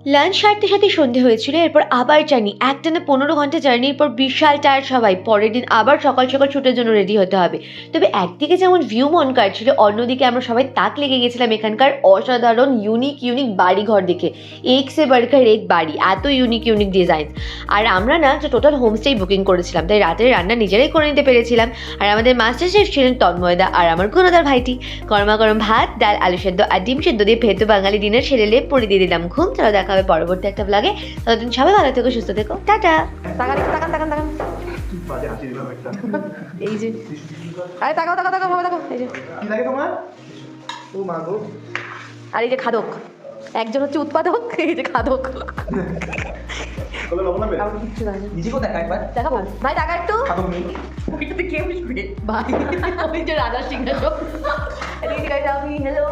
Lunch সারতে সাথে সন্ধে হয়েছিল, এরপর আবার জার্নি, একটানা 15 ঘন্টা জার্নির পর বিশাল টায়ার সবাই। পরের দিন আবার সকাল সকাল ছুটের জন্য রেডি হতে হবে। তবে একদিকে যেমন ভিউ মন কাটছিল, অন্যদিকে আমরা সবাই তাক লেগে গেছিলাম এখানকার অসাধারণ ইউনিক বাড়িঘর দেখে। এক সে বাড়কার এক বাড়ি, এত ইউনিক ডিজাইন। আর আমরা না যে টোটাল হোমস্টেই বুকিং করেছিলাম, তাই রাতের রান্না নিজেরাই করে নিতে পেরেছিলাম। আর আমাদের মাস্টার শেফ ছিলেন তন্ময়দা আর আমার গুণদার ভাইটি। গরমা গরম ভাত, ডাল, আলু সেদ্ধ আর ডিম সেদ্ধ দিয়ে ভেতু বাঙালি ডিনার সেরে লেপ পরে দিয়ে দিলাম ঘুম। চলো দেখা হবে পরবর্তী একটা ব্লগে। ততদিন সবাই ভালো থেকো, সুস্থ থেকো, টাটা। তাকান এই যে, আরে তাকাও ভাবে তাকাও, এই যে কি লাগে তোমার? ও মা গো। আর এই যে খাদক, একজন হচ্ছে উৎপাদক, এই যে খাদক। কবে লবণ হবে? আমার কিচ্ছু জানি না। নিজে কোথায় একবার দেখাবো ভাই, টাকা একটু। খাদক নেই। ওইটাতে কে উঠবে ভাই? ওই যে রাজা সিংহাসন। এদিকে আমি, হ্যালো।